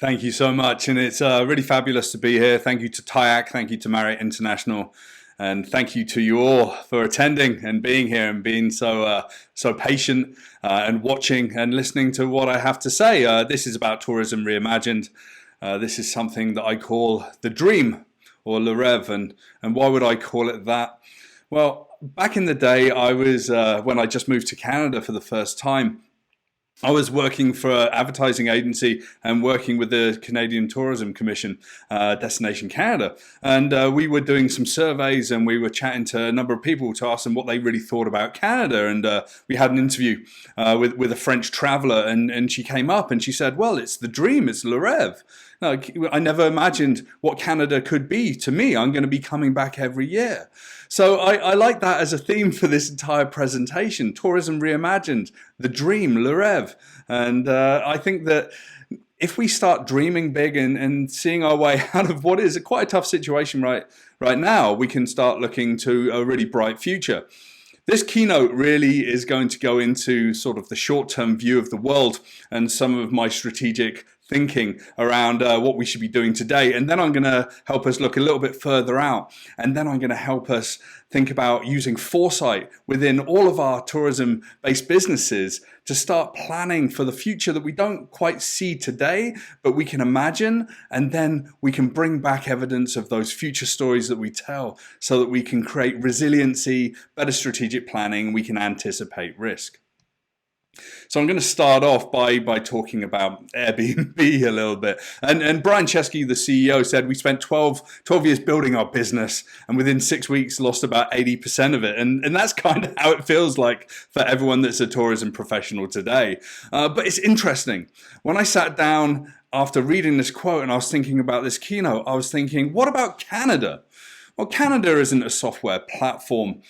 Thank you so much, and it's really fabulous to be here. Thank you to TIAC, thank you to Marriott International, and thank you to you all for attending and being here and being so patient and watching and listening to what I have to say. This is about tourism reimagined. This is something that I call the dream, or le rêve, and why would I call it that? Well, back in the day, I was when I just moved to Canada for the first time. I was working for an advertising agency and working with the Canadian Tourism Commission, Destination Canada. And we were doing some surveys and we were chatting to a number of people to ask them what they really thought about Canada. And we had an interview with a French traveler, and she came up and she said, well, it's the dream, it's le rêve. No, I never imagined what Canada could be to me. I'm going to be coming back every year. So I like that as a theme for this entire presentation, tourism reimagined, the dream, le rêve. And I think that if we start dreaming big and seeing our way out of what is quite a tough situation right now, we can start looking to a really bright future. This keynote really is going to go into sort of the short-term view of the world and some of my strategic thinking around what we should be doing today. And then I'm going to help us look a little bit further out. And then I'm going to help us think about using foresight within all of our tourism-based businesses to start planning for the future that we don't quite see today, but we can imagine, and then we can bring back evidence of those future stories that we tell so that we can create resiliency, better strategic planning, we can anticipate risk. So I'm going to start off by talking about Airbnb a little bit. And Brian Chesky, the CEO, said we spent 12 years building our business and within 6 weeks lost about 80% of it. And that's kind of how it feels like for everyone that's a tourism professional today. But it's interesting. When I sat down after reading this quote and I was thinking about this keynote, I was thinking, what about Canada? Well, Canada isn't a software platform.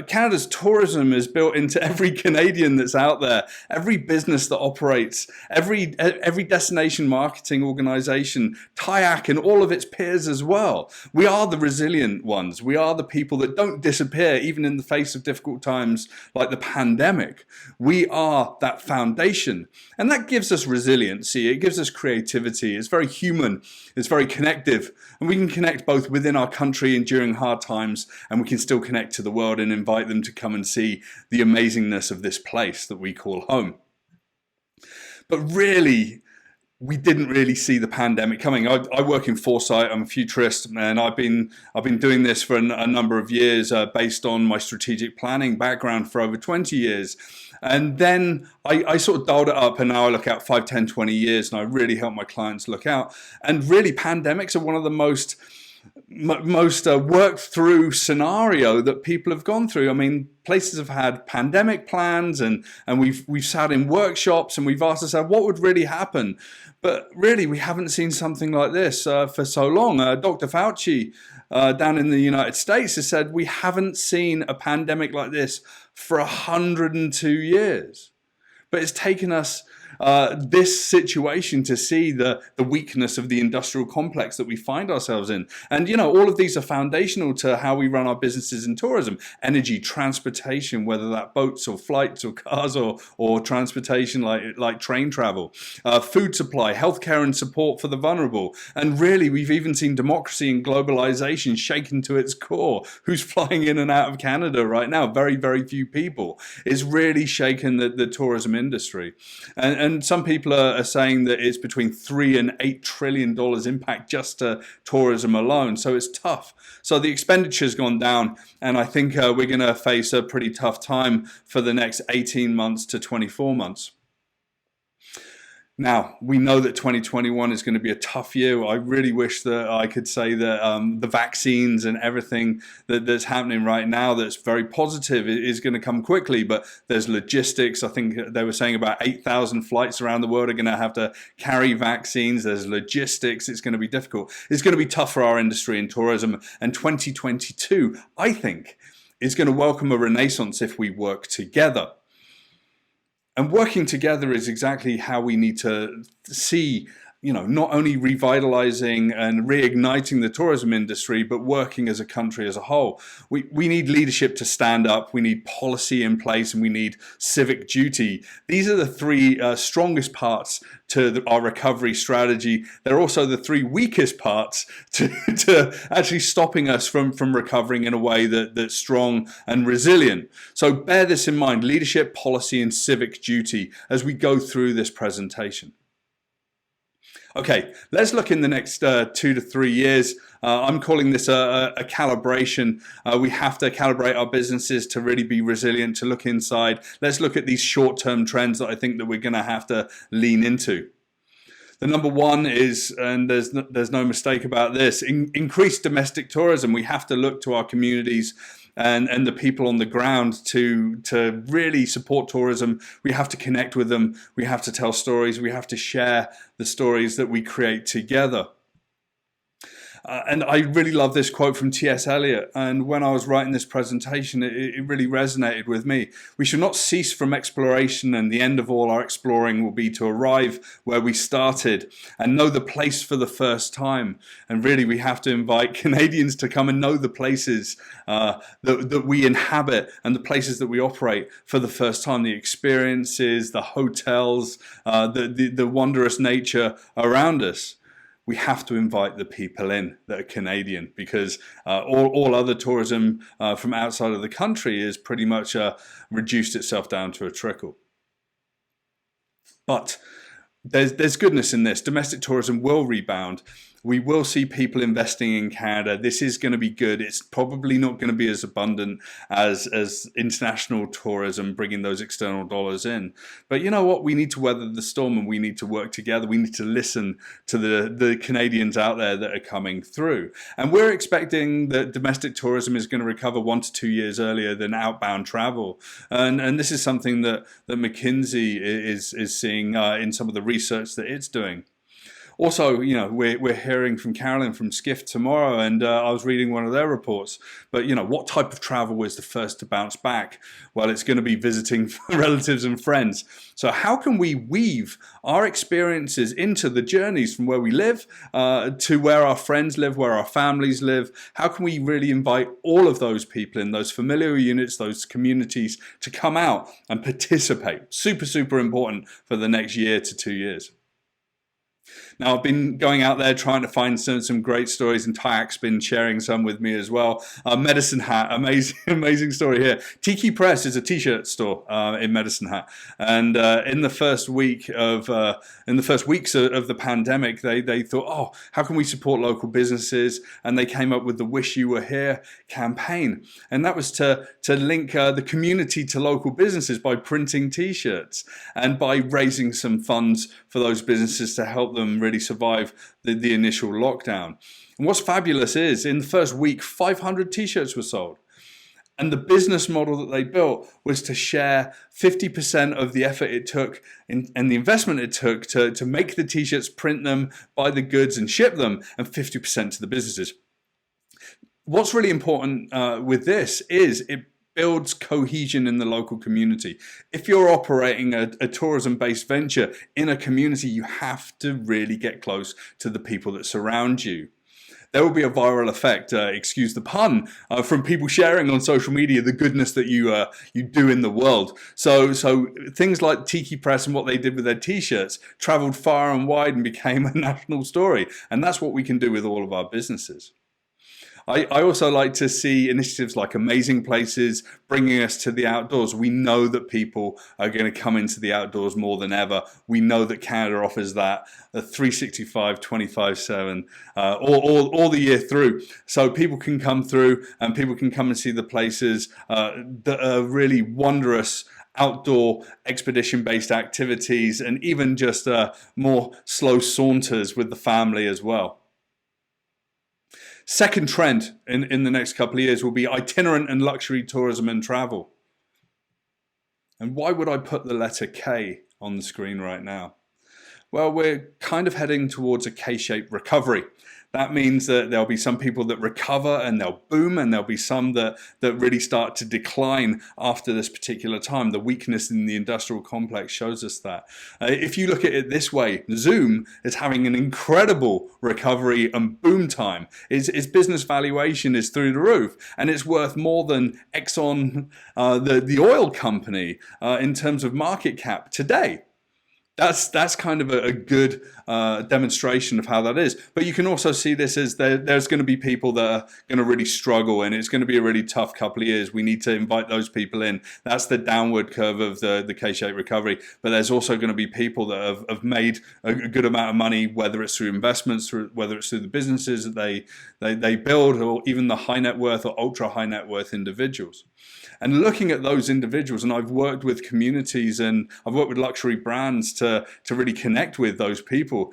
Canada's tourism is built into every Canadian that's out there, every business that operates, every destination marketing organization, TIAC and all of its peers as well. We are the resilient ones. We are the people that don't disappear even in the face of difficult times like the pandemic. We are that foundation, and that gives us resiliency. It gives us creativity. It's very human. It's very connective, and we can connect both within our country and during hard times, and we can still connect to the world and invite them to come and see the amazingness of this place that we call home. But really, we didn't really see the pandemic coming. I work in foresight. I'm a futurist, and I've been doing this for a number of years based on my strategic planning background for over 20 years. And then I sort of dialed it up, and now I look out 5, 10, 20 years, and I really help my clients look out. And really, pandemics are one of the most worked through scenario that people have gone through. I mean, places have had pandemic plans, and we've sat in workshops and we've asked ourselves what would really happen. But really, we haven't seen something like this for so long. Dr. Fauci down in the United States has said we haven't seen a pandemic like this for 102 years. But it's taken us this situation to see the weakness of the industrial complex that we find ourselves in. And, you know, all of these are foundational to how we run our businesses in tourism. Energy, transportation, whether that boats or flights or cars or transportation like train travel, food supply, healthcare and support for the vulnerable. And really, we've even seen democracy and globalization shaken to its core. Who's flying in and out of Canada right now? Very, very few people. It's really shaken the tourism industry. And some people are saying that it's between $3 and $8 trillion impact just to tourism alone. So it's tough. So the expenditure's gone down, and I think we're going to face a pretty tough time for the next 18 months to 24 months. Now, we know that 2021 is going to be a tough year. I really wish that I could say that the vaccines and everything that's happening right now that's very positive is going to come quickly, but there's logistics. I think they were saying about 8,000 flights around the world are going to have to carry vaccines. There's logistics. It's going to be difficult. It's going to be tough for our industry in tourism. And 2022, I think, is going to welcome a renaissance if we work together. And working together is exactly how we need to see not only revitalizing and reigniting the tourism industry, but working as a country as a whole. We need leadership to stand up, we need policy in place, and we need civic duty. These are the three strongest parts to our recovery strategy. They're also the three weakest parts to actually stopping us from recovering in a way that's strong and resilient. So bear this in mind: leadership, policy, and civic duty as we go through this presentation. Okay, let's look in the next 2 to 3 years. I'm calling this a calibration. We have to calibrate our businesses to really be resilient, to look inside. Let's look at these short-term trends that I think that we're going to have to lean into. The number one is, and there's no mistake about this, increased domestic tourism. We have to look to our communities and the people on the ground to really support tourism. We have to connect with them. We have to tell stories. We have to share the stories that we create together. And I really love this quote from T.S. Eliot. And when I was writing this presentation, it really resonated with me. We should not cease from exploration, and the end of all our exploring will be to arrive where we started and know the place for the first time. And really, we have to invite Canadians to come and know the places that we inhabit and the places that we operate for the first time, the experiences, the hotels, the wondrous nature around us. We have to invite the people in that are Canadian, because all other tourism from outside of the country is pretty much reduced itself down to a trickle. But there's goodness in this. Domestic tourism will rebound. We will see people investing in Canada. This is going to be good. It's probably not going to be as abundant as international tourism, bringing those external dollars in. But you know what? We need to weather the storm, and we need to work together. We need to listen to the Canadians out there that are coming through. And we're expecting that domestic tourism is going to recover 1 to 2 years earlier than outbound travel. And this is something that McKinsey is seeing in some of the research that it's doing. Also, we're hearing from Carolyn from Skift tomorrow, and I was reading one of their reports. But, what type of travel is the first to bounce back? Well, it's going to be visiting relatives and friends. So how can we weave our experiences into the journeys from where we live to where our friends live, where our families live? How can we really invite all of those people in those familiar units, those communities, to come out and participate? Super, super important for the next year to 2 years. Now, I've been going out there trying to find some great stories, and TIAC's been sharing some with me as well. Medicine Hat, amazing story here. Tiki Press is a t-shirt store in Medicine Hat, and in the first weeks of the pandemic, they thought, oh, how can we support local businesses? And they came up with the "Wish You Were Here" campaign, and that was to link the community to local businesses by printing t-shirts and by raising some funds for those businesses to help them really survive the initial lockdown. And what's fabulous is, in the first week, 500 t-shirts were sold. And the business model that they built was to share 50% of the effort it took and the investment it took to make the t-shirts, print them, buy the goods and ship them, and 50% to the businesses. What's really important with this is it builds cohesion in the local community. If you're operating a tourism-based venture in a community, you have to really get close to the people that surround you. There will be a viral effect, excuse the pun, from people sharing on social media the goodness that you do in the world. So things like Tiki Press and what they did with their t-shirts traveled far and wide and became a national story. And that's what we can do with all of our businesses. I also like to see initiatives like Amazing Places bringing us to the outdoors. We know that people are going to come into the outdoors more than ever. We know that Canada offers that 365, 25/7, all the year through. So people can come through and people can come and see the places that are really wondrous outdoor expedition-based activities, and even just more slow saunters with the family as well. Second trend in the next couple of years will be itinerant and luxury tourism and travel. And why would I put the letter K on the screen right now? Well, we're kind of heading towards a K-shaped recovery. That means that there'll be some people that recover and they'll boom, and there'll be some that really start to decline after this particular time. The weakness in the industrial complex shows us that. If you look at it this way, Zoom is having an incredible recovery and boom time. Its business valuation is through the roof, and it's worth more than Exxon, the oil company, in terms of market cap today. That's kind of a good demonstration of how that is. But you can also see this as there's going to be people that are going to really struggle, and it's going to be a really tough couple of years. We need to invite those people in. That's the downward curve of the K-shaped recovery. But there's also going to be people that have made a good amount of money, whether it's through investments, whether it's through the businesses that they build, or even the high net worth or ultra high net worth individuals. And looking at those individuals, and I've worked with communities and I've worked with luxury brands to really connect with those people,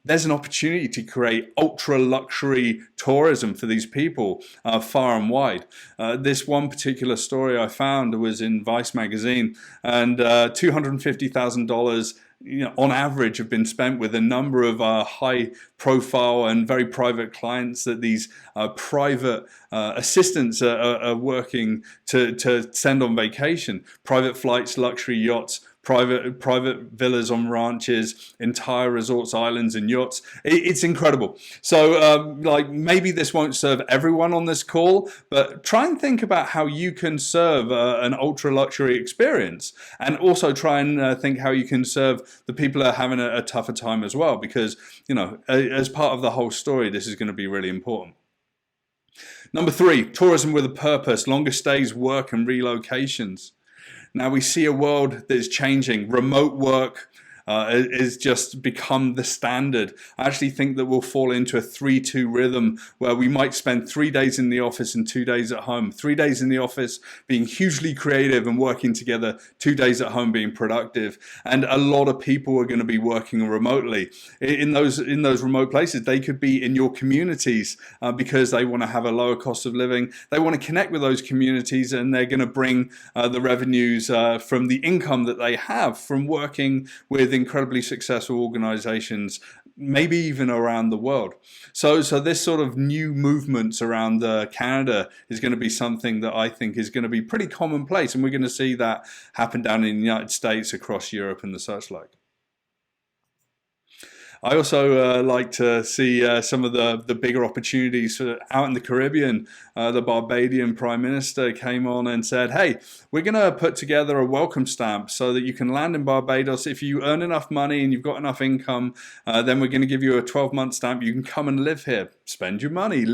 there's an opportunity to create ultra luxury tourism for these people far and wide. This one particular story I found was in Vice magazine, and $250,000 on average have been spent with a number of high profile and very private clients that these private assistants are working to send on vacation. Private flights, luxury yachts, private villas on ranches, entire resorts, islands, and yachts. It's incredible. So maybe this won't serve everyone on this call, but try and think about how you can serve an ultra luxury experience, and also try and think how you can serve the people that are having a tougher time as well, because as part of the whole story, this is going to be really important. Number 3, tourism with a purpose, longer stays, work, and relocations. Now we see a world that is changing. Remote work is just become the standard. I actually think that we'll fall into a 3-2 rhythm where we might spend 3 days in the office and 2 days at home. 3 days in the office being hugely creative and working together, 2 days at home being productive. And a lot of people are going to be working remotely. In those remote places, they could be in your communities because they want to have a lower cost of living. They want to connect with those communities, and they're going to bring the revenues from the income that they have from working with incredibly successful organizations, maybe even around the world. So this sort of new movements around Canada is going to be something that I think is going to be pretty commonplace, and we're going to see that happen down in the United States, across Europe, and the such like. I also like to see some of the bigger opportunities out in the Caribbean. The Barbadian Prime Minister came on and said, hey, we're going to put together a welcome stamp so that you can land in Barbados. If you earn enough money and you've got enough income, then we're going to give you a 12-month stamp. You can come and live here, spend your money,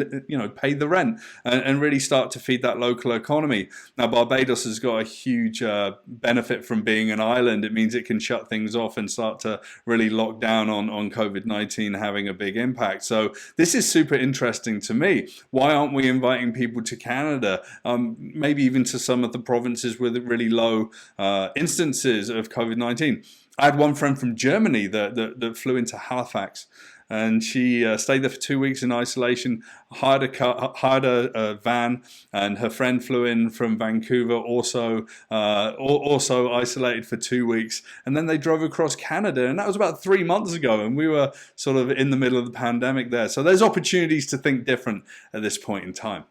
pay the rent, and really start to feed that local economy. Now, Barbados has got a huge benefit from being an island. It means it can shut things off and start to really lock down on COVID-19 having a big impact. So this is super interesting to me. Why aren't we inviting people to Canada, maybe even to some of the provinces with really low instances of COVID-19? I had one friend from Germany that flew into Halifax, and she stayed there for 2 weeks in isolation, hired a van, and her friend flew in from Vancouver, also isolated for 2 weeks, and then they drove across Canada, and that was about 3 months ago, and we were sort of in the middle of the pandemic there. So there's opportunities to think different at this point in time.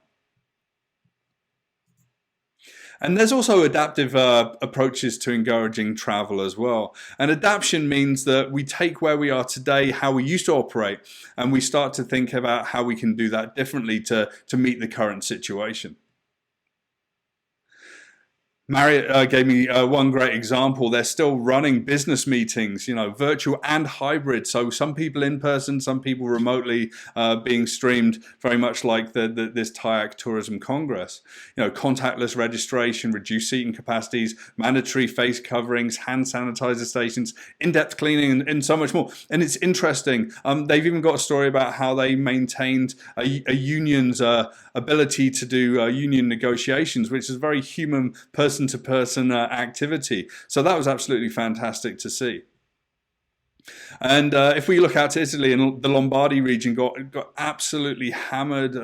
And there's also adaptive approaches to encouraging travel as well. And adaptation means that we take where we are today, how we used to operate, and we start to think about how we can do that differently to meet the current situation. Marriott gave me one great example. They're still running business meetings, virtual and hybrid. So some people in person, some people remotely, being streamed, very much like this TIAC Tourism Congress. Contactless registration, reduced seating capacities, mandatory face coverings, hand sanitizer stations, in-depth cleaning, and so much more. And it's interesting. They've even got a story about how they maintained a union's ability to do union negotiations, which is very human, person-to-person activity. So that was absolutely fantastic to see. And if we look out to Italy, and the Lombardy region got absolutely hammered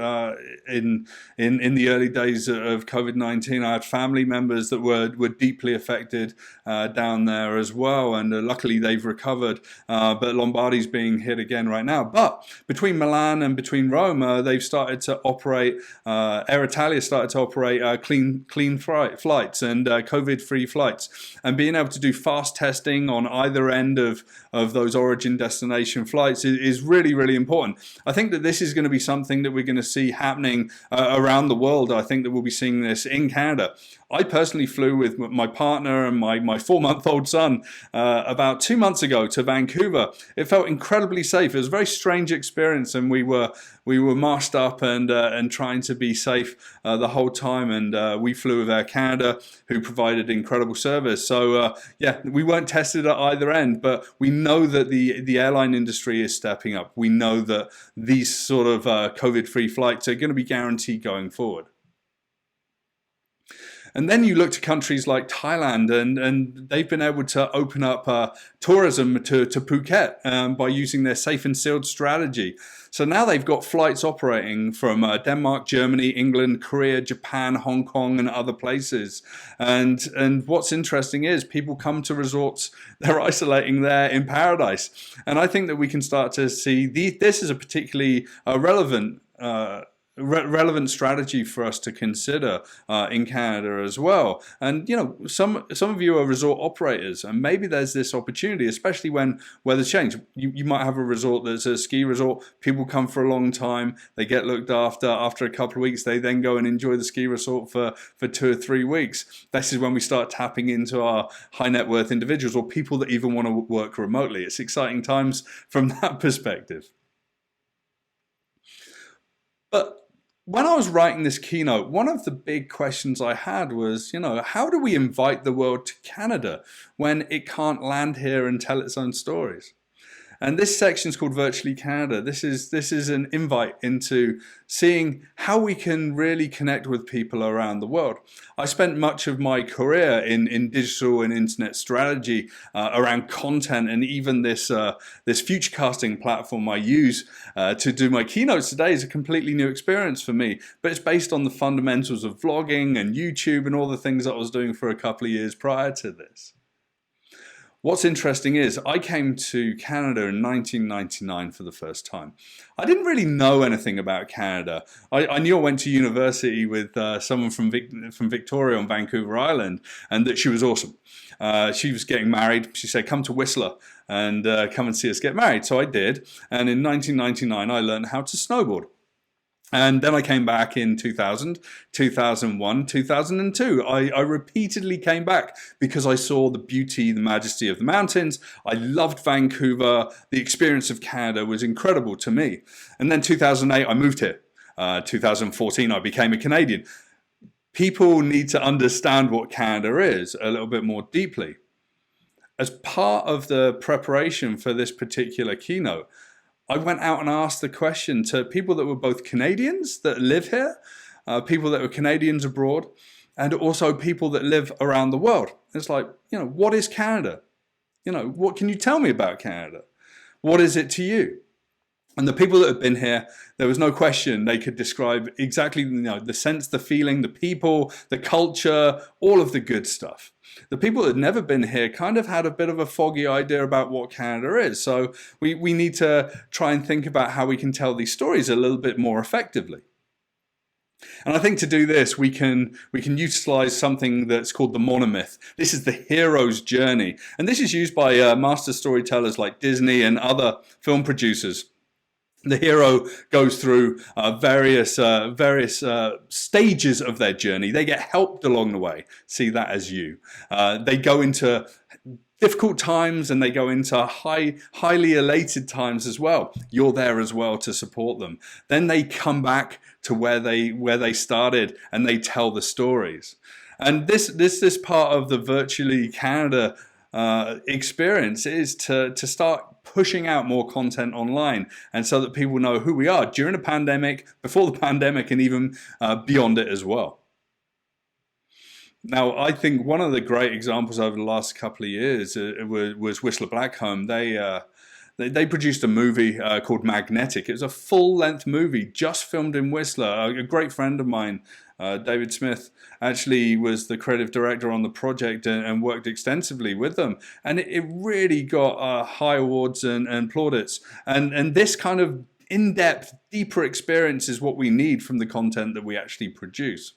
in the early days of COVID-19. I had family members that were deeply affected down there as well, and luckily they've recovered. But Lombardy's being hit again right now. But between Milan and between Rome, they've started to operate. Air Italia started to operate clean flights and COVID-free flights, and being able to do fast testing on either end of those origin destination flights is really, really important. I think that this is going to be something that we're going to see happening around the world. I think that we'll be seeing this in Canada. I personally flew with my partner and my 4-month-old son about 2 months ago to Vancouver. It felt incredibly safe. It was a very strange experience, and we were masked up and trying to be safe the whole time. And we flew with Air Canada, who provided incredible service. So yeah, we weren't tested at either end, but we know that the airline industry is stepping up. We know that these sort of COVID-free flights are going to be guaranteed going forward. And then you look to countries like Thailand, and they've been able to open up tourism to Phuket by using their safe and sealed strategy. So now they've got flights operating from Denmark, Germany, England, Korea, Japan, Hong Kong, and other places. And what's interesting is people come to resorts, they're isolating there in paradise. And I think that we can start to see this is a particularly relevant strategy for us to consider in Canada as well. And you know, some of you are resort operators, and maybe there's this opportunity, especially when weather's change. You might have a resort that's a ski resort. People come for a long time, they get looked after. After a couple of weeks, they then go and enjoy the ski resort for 2 or 3 weeks. This is when we start tapping into our high net worth individuals, or people that even want to work remotely. It's exciting times from that perspective. But when I was writing this keynote, one of the big questions I had was, you know, how do we invite the world to Canada when it can't land here and tell its own stories? And this section is called Virtually Canada. This is an invite into seeing how we can really connect with people around the world. I spent much of my career in digital and internet strategy around content, and even this futurecasting platform I use to do my keynotes today is a completely new experience for me. But it's based on the fundamentals of vlogging and YouTube and all the things that I was doing for a couple of years prior to this. What's interesting is I came to Canada in 1999 for the first time. I didn't really know anything about Canada. I knew I went to university with someone from Victoria on Vancouver Island, and that she was awesome. She was getting married. She said, come to Whistler and come and see us get married. So I did. And in 1999, I learned how to snowboard. And then I came back in 2000, 2001, 2002. I repeatedly came back because I saw the beauty, the majesty of the mountains. I loved Vancouver. The experience of Canada was incredible to me. And then 2008, I moved here. 2014, I became a Canadian. People need to understand what Canada is a little bit more deeply. As part of the preparation for this particular keynote, I went out and asked the question to people that were both Canadians that live here, people that were Canadians abroad, and also people that live around the world. It's like, you know, what is Canada? You know, what can you tell me about Canada? What is it to you? And the people that have been here, there was no question they could describe exactly, you know, the sense, the feeling, the people, the culture, all of the good stuff. The people that had never been here kind of had a bit of a foggy idea about what Canada is. So we need to try and think about how we can tell these stories a little bit more effectively. And I think to do this, we can utilize something that's called the monomyth. This is the hero's journey. And this is used by master storytellers like Disney and other film producers. The hero goes through various stages of their journey. They get helped along the way. See that as you. They go into difficult times and they go into highly elated times as well. You're there as well to support them. Then they come back to where they started and they tell the stories. And this part of the Virtually Canada experience is to start pushing out more content online, and so that people know who we are during a pandemic, before the pandemic, and even beyond it as well. Now, I think one of the great examples over the last couple of years was Whistler Blackcomb. They produced a movie called Magnetic. It was a full-length movie just filmed in Whistler. A great friend of mine, David Smith, actually was the creative director on the project and worked extensively with them. And it really got high awards and plaudits. And this kind of in-depth, deeper experience is what we need from the content that we actually produce.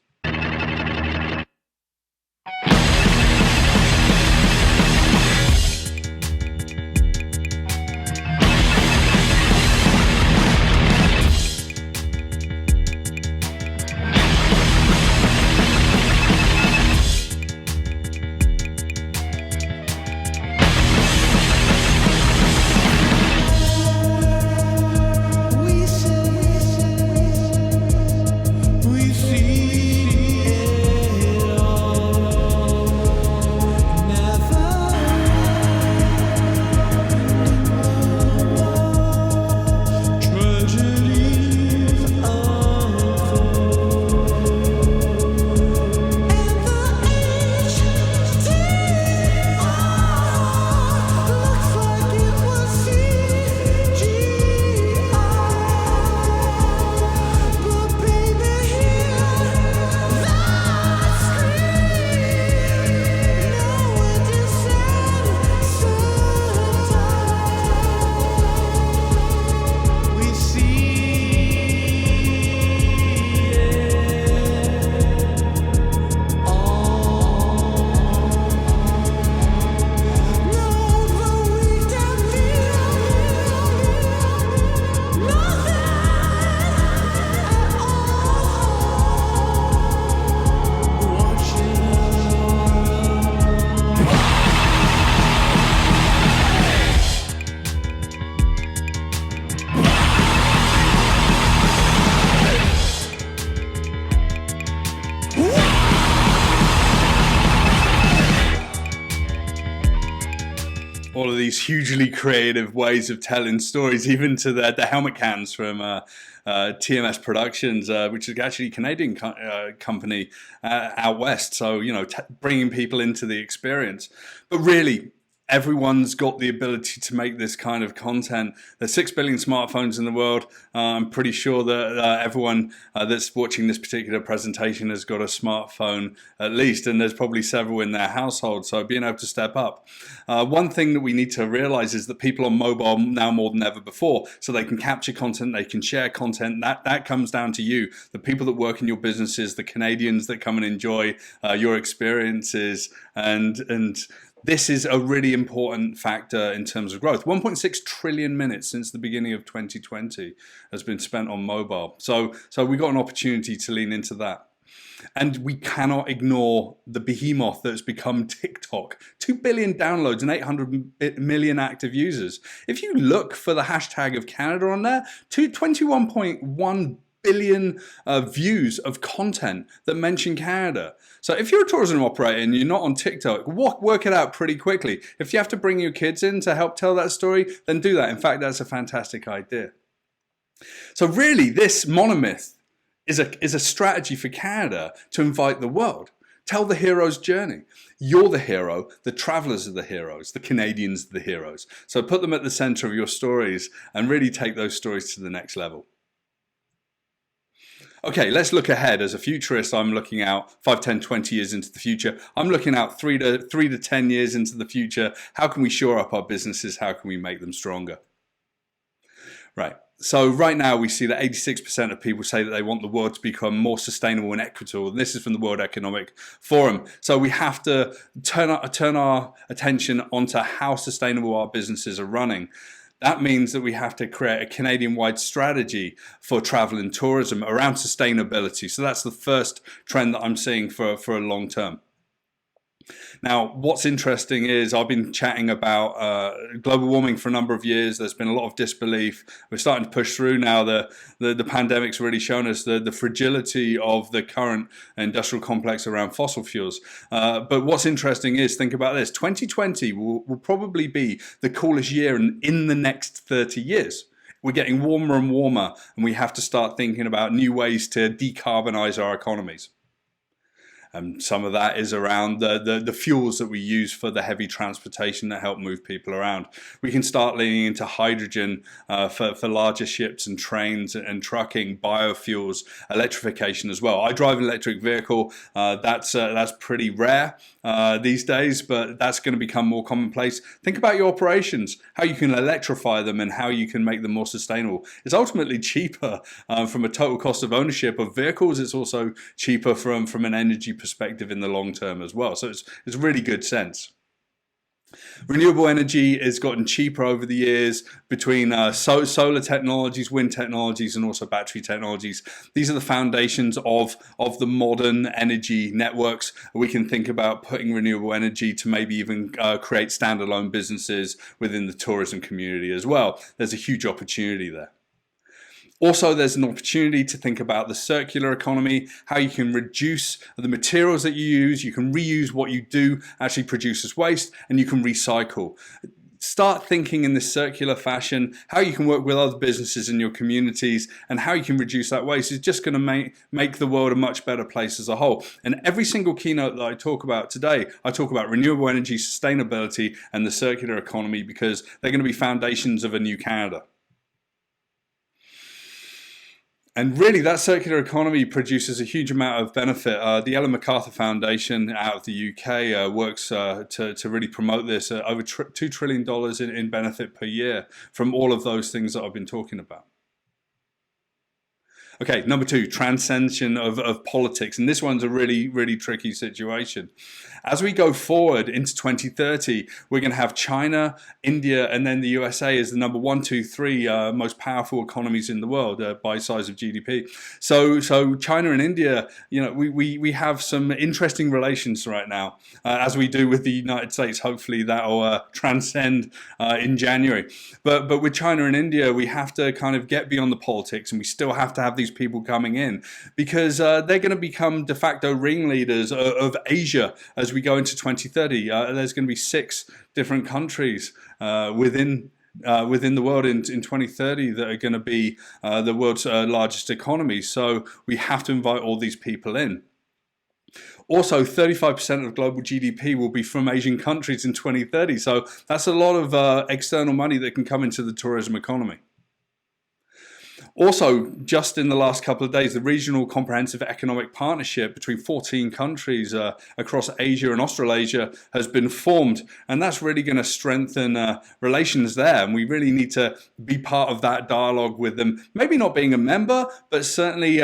All of these hugely creative ways of telling stories, even to the helmet cans from TMS Productions, which is actually a Canadian company out west. So, bringing people into the experience. But really, everyone's got the ability to make this kind of content. There's 6 billion smartphones in the world. I'm pretty sure that everyone that's watching this particular presentation has got a smartphone at least, and there's probably several in their household. So being able to step up. One thing that we need to realize is that people on mobile now more than ever before, so they can capture content, they can share content. That comes down to you, the people that work in your businesses, the Canadians that come and enjoy your experiences, and this is a really important factor in terms of growth. 1.6 trillion minutes since the beginning of 2020 has been spent on mobile. So we got an opportunity to lean into that. And we cannot ignore the behemoth that's become TikTok. 2 billion downloads and 800 million active users. If you look for the hashtag of Canada on there, 21.1 billion views of content that mention Canada. So if you're a tourism operator and you're not on TikTok, work it out pretty quickly. If you have to bring your kids in to help tell that story, then do that. In fact, that's a fantastic idea. So really, this monomyth is a strategy for Canada to invite the world. Tell the hero's journey. You're the hero, the travelers are the heroes, the Canadians are the heroes. So put them at the center of your stories and really take those stories to the next level. Okay, let's look ahead. As a futurist, I'm looking out 5, 10, 20 years into the future. I'm looking out 3 to 10 years into the future. How can we shore up our businesses? How can we make them stronger? Right. So right now we see that 86% of people say that they want the world to become more sustainable and equitable. And this is from the World Economic Forum. So we have to turn our attention onto how sustainable our businesses are running. That means that we have to create a Canadian-wide strategy for travel and tourism around sustainability. So that's the first trend that I'm seeing for a long term. Now, what's interesting is I've been chatting about global warming for a number of years. There's been a lot of disbelief. We're starting to push through now. The pandemic's really shown us the fragility of the current industrial complex around fossil fuels. But what's interesting is, think about this, 2020 will probably be the coolest year in the next 30 years. We're getting warmer and warmer, and we have to start thinking about new ways to decarbonize our economies. Some of that is around the fuels that we use for the heavy transportation that help move people around. We can start leaning into hydrogen for larger ships and trains and trucking, biofuels, electrification as well. I drive an electric vehicle. That's pretty rare these days, but that's going to become more commonplace. Think about your operations, how you can electrify them and how you can make them more sustainable. It's ultimately cheaper from a total cost of ownership of vehicles. It's also cheaper from an energy perspective in the long term as well. So it's really good sense. Renewable energy has gotten cheaper over the years between solar technologies, wind technologies, and also battery technologies. These are the foundations of the modern energy networks. We can think about putting renewable energy to maybe even create standalone businesses within the tourism community as well. There's a huge opportunity there. Also, there's an opportunity to think about the circular economy, how you can reduce the materials that you use, you can reuse what you do actually produce as waste, and you can recycle. Start thinking in this circular fashion, how you can work with other businesses in your communities and how you can reduce that waste is just going to make the world a much better place as a whole. And every single keynote that I talk about today, I talk about renewable energy, sustainability, and the circular economy because they're going to be foundations of a new Canada. And really, that circular economy produces a huge amount of benefit. The Ellen MacArthur Foundation out of the UK works to really promote this. Over $2 trillion in benefit per year from all of those things that I've been talking about. Okay, number two, transcension of politics. And this one's a really, really tricky situation. As we go forward into 2030, we're going to have China, India, and then the USA as the number 1, 2, 3 most powerful economies in the world by size of GDP. So China and India, we have some interesting relations right now, as we do with the United States. Hopefully that'll transcend in January. But with China and India, we have to kind of get beyond the politics, and we still have to have these people coming in because they're going to become de facto ringleaders of Asia as we go into 2030. There's going to be 6 different countries within the world in 2030 that are going to be the world's largest economy. So we have to invite all these people in. Also, 35% of global GDP will be from Asian countries in 2030. So that's a lot of external money that can come into the tourism economy. Also, just in the last couple of days, the Regional Comprehensive Economic Partnership between 14 countries across Asia and Australasia has been formed, and that's really going to strengthen relations there. And we really need to be part of that dialogue with them, maybe not being a member, but certainly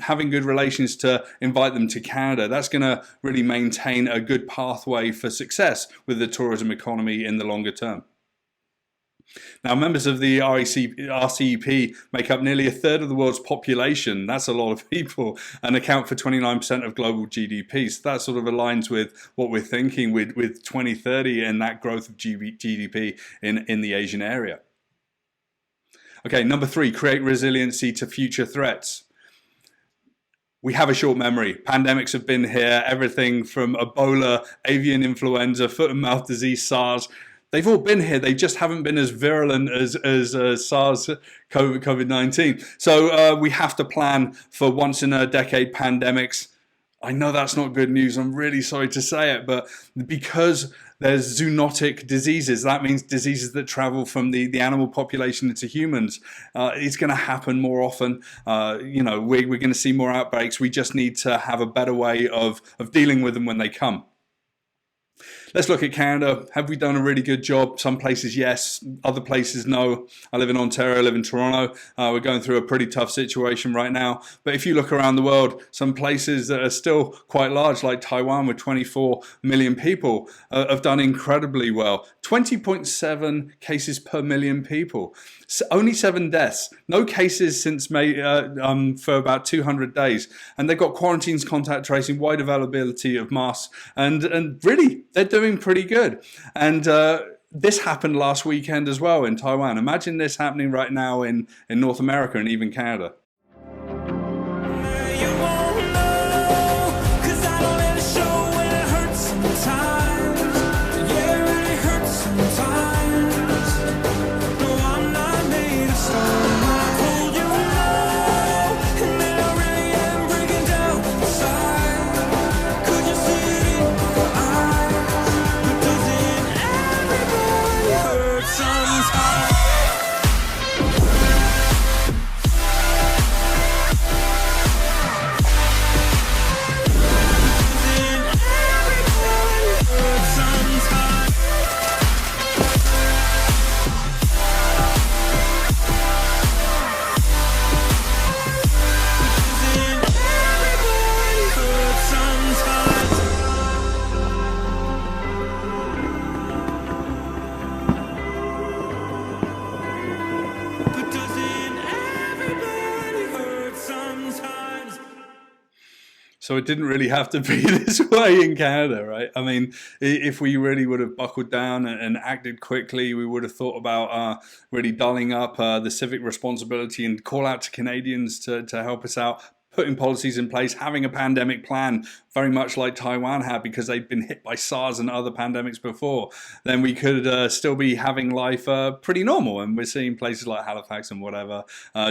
having good relations to invite them to Canada. That's going to really maintain a good pathway for success with the tourism economy in the longer term. Now, members of the RCEP make up nearly a third of the world's population. That's a lot of people, and account for 29% of global GDP. So that sort of aligns with what we're thinking with 2030 and that growth of GDP in the Asian area. Okay, number 3, create resiliency to future threats. We have a short memory. Pandemics have been here, everything from Ebola, avian influenza, foot and mouth disease, SARS. They've all been here. They just haven't been as virulent as SARS, COVID-19. So we have to plan for once-in-a-decade pandemics. I know that's not good news. I'm really sorry to say it, but because there's zoonotic diseases, that means diseases that travel from the animal population into humans. It's going to happen more often. We're going to see more outbreaks. We just need to have a better way of dealing with them when they come. Let's look at Canada. Have we done a really good job? Some places, yes. Other places, no. I live in Ontario, I live in Toronto. We're going through a pretty tough situation right now. But if you look around the world, some places that are still quite large, like Taiwan with 24 million people, have done incredibly well. 20.7 cases per million people. So only 7 deaths. No cases since May for about 200 days. And they've got quarantines, contact tracing, wide availability of masks. And really, they're doing pretty good. And this happened last weekend as well in Taiwan. Imagine this happening right now in North America and even Canada. Could So it didn't really have to be this way in Canada, right? I mean, if we really would have buckled down and acted quickly, we would have thought about really dialing up the civic responsibility and call out to Canadians to help us out, putting policies in place, having a pandemic plan, very much like Taiwan had because they'd been hit by SARS and other pandemics before, then we could still be having life pretty normal. And we're seeing places like Halifax and whatever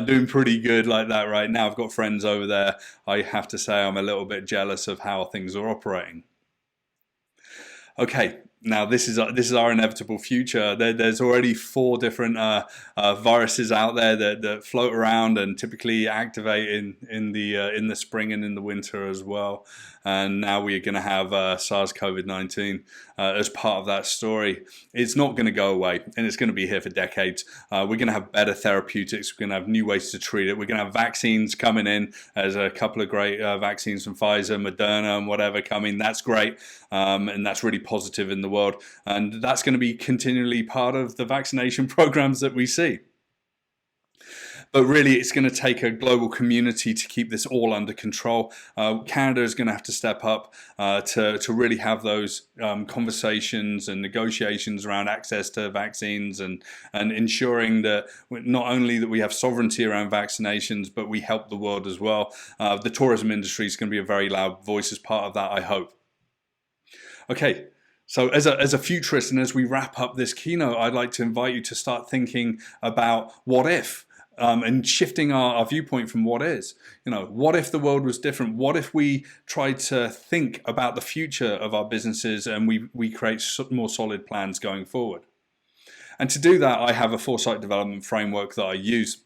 doing pretty good like that right now. I've got friends over there. I have to say I'm a little bit jealous of how things are operating. Okay, now this is our inevitable future. There's already 4 different viruses out there that float around and typically activate in the spring and in the winter as well. And now we're going to have SARS-CoV-19 as part of that story. It's not going to go away, and it's going to be here for decades. We're going to have better therapeutics. We're going to have new ways to treat it. We're going to have vaccines coming in. There's a couple of great vaccines from Pfizer, Moderna, and whatever coming. That's great, and that's really positive in the world. And that's going to be continually part of the vaccination programs that we see. But really, it's going to take a global community to keep this all under control. Canada is going to have to step up to really have those conversations and negotiations around access to vaccines and ensuring that not only that we have sovereignty around vaccinations, but we help the world as well. The tourism industry is going to be a very loud voice as part of that, I hope. Okay. So as a futurist, and as we wrap up this keynote, I'd like to invite you to start thinking about what if. And shifting our viewpoint from what is. What if the world was different? What if we tried to think about the future of our businesses and we create more solid plans going forward? And to do that, I have a foresight development framework that I use.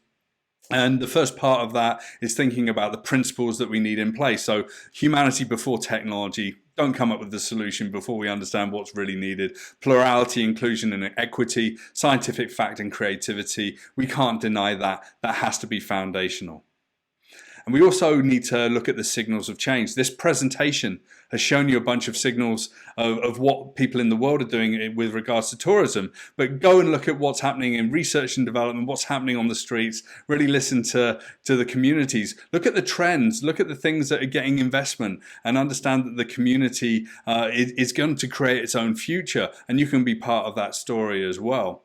And the first part of that is thinking about the principles that we need in place. So humanity before technology. Don't come up with the solution before we understand what's really needed. Plurality, inclusion, and equity, scientific fact and creativity. We can't deny that. That has to be foundational. And we also need to look at the signals of change. This presentation has shown you a bunch of signals of what people in the world are doing with regards to tourism. But go and look at what's happening in research and development, what's happening on the streets. Really listen to the communities. Look at the trends. Look at the things that are getting investment and understand that the community is going to create its own future. And you can be part of that story as well.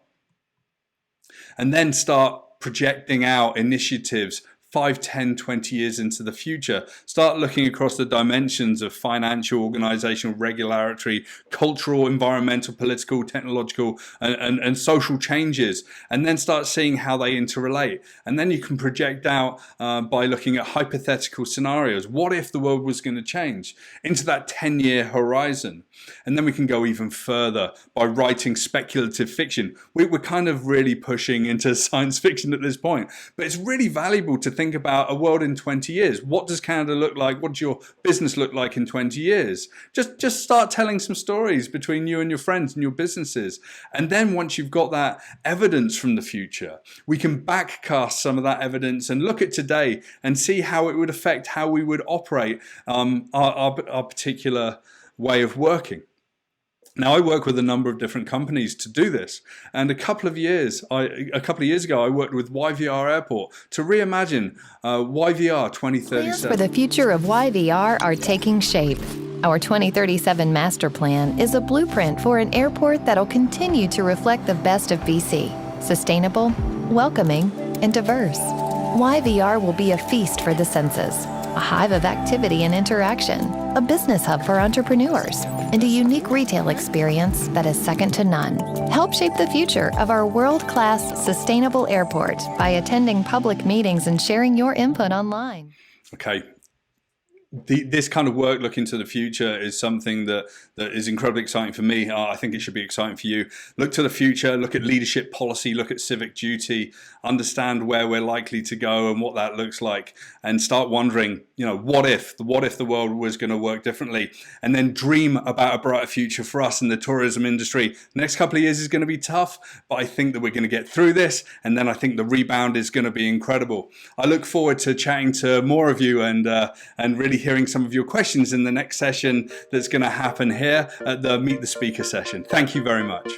And then start projecting out initiatives 5, 10, 20 years into the future. Start looking across the dimensions of financial, organizational, regulatory, cultural, environmental, political, technological, and social changes, and then start seeing how they interrelate. And then you can project out by looking at hypothetical scenarios. What if the world was going to change into that 10-year horizon? And then we can go even further by writing speculative fiction. We're kind of really pushing into science fiction at this point, but it's really valuable to think about a world in 20 years. What does Canada look like? What does your business look like in 20 years? Just start telling some stories between you and your friends and your businesses. And then once you've got that evidence from the future, we can backcast some of that evidence and look at today and see how it would affect how we would operate our particular way of working. Now, I work with a number of different companies to do this, and a couple of years ago, I worked with YVR Airport to reimagine YVR 2037. Plans for the future of YVR are taking shape. Our 2037 master plan is a blueprint for an airport that'll continue to reflect the best of BC: sustainable, welcoming, and diverse. YVR will be a feast for the senses, a hive of activity and interaction, a business hub for entrepreneurs, and a unique retail experience that is second to none. Help shape the future of our world-class sustainable airport by attending public meetings and sharing your input online. Okay. This kind of work looking to the future is something that is incredibly exciting for me. I think it should be exciting for you. Look to the future, look at leadership policy, look at civic duty, understand where we're likely to go and what that looks like, and start wondering, what if the world was going to work differently, and then dream about a brighter future for us in the tourism industry. The next couple of years is going to be tough, but I think that we're going to get through this, and then I think the rebound is going to be incredible. I look forward to chatting to more of you and really hearing some of your questions in the next session that's going to happen here at the Meet the Speaker session. Thank you very much.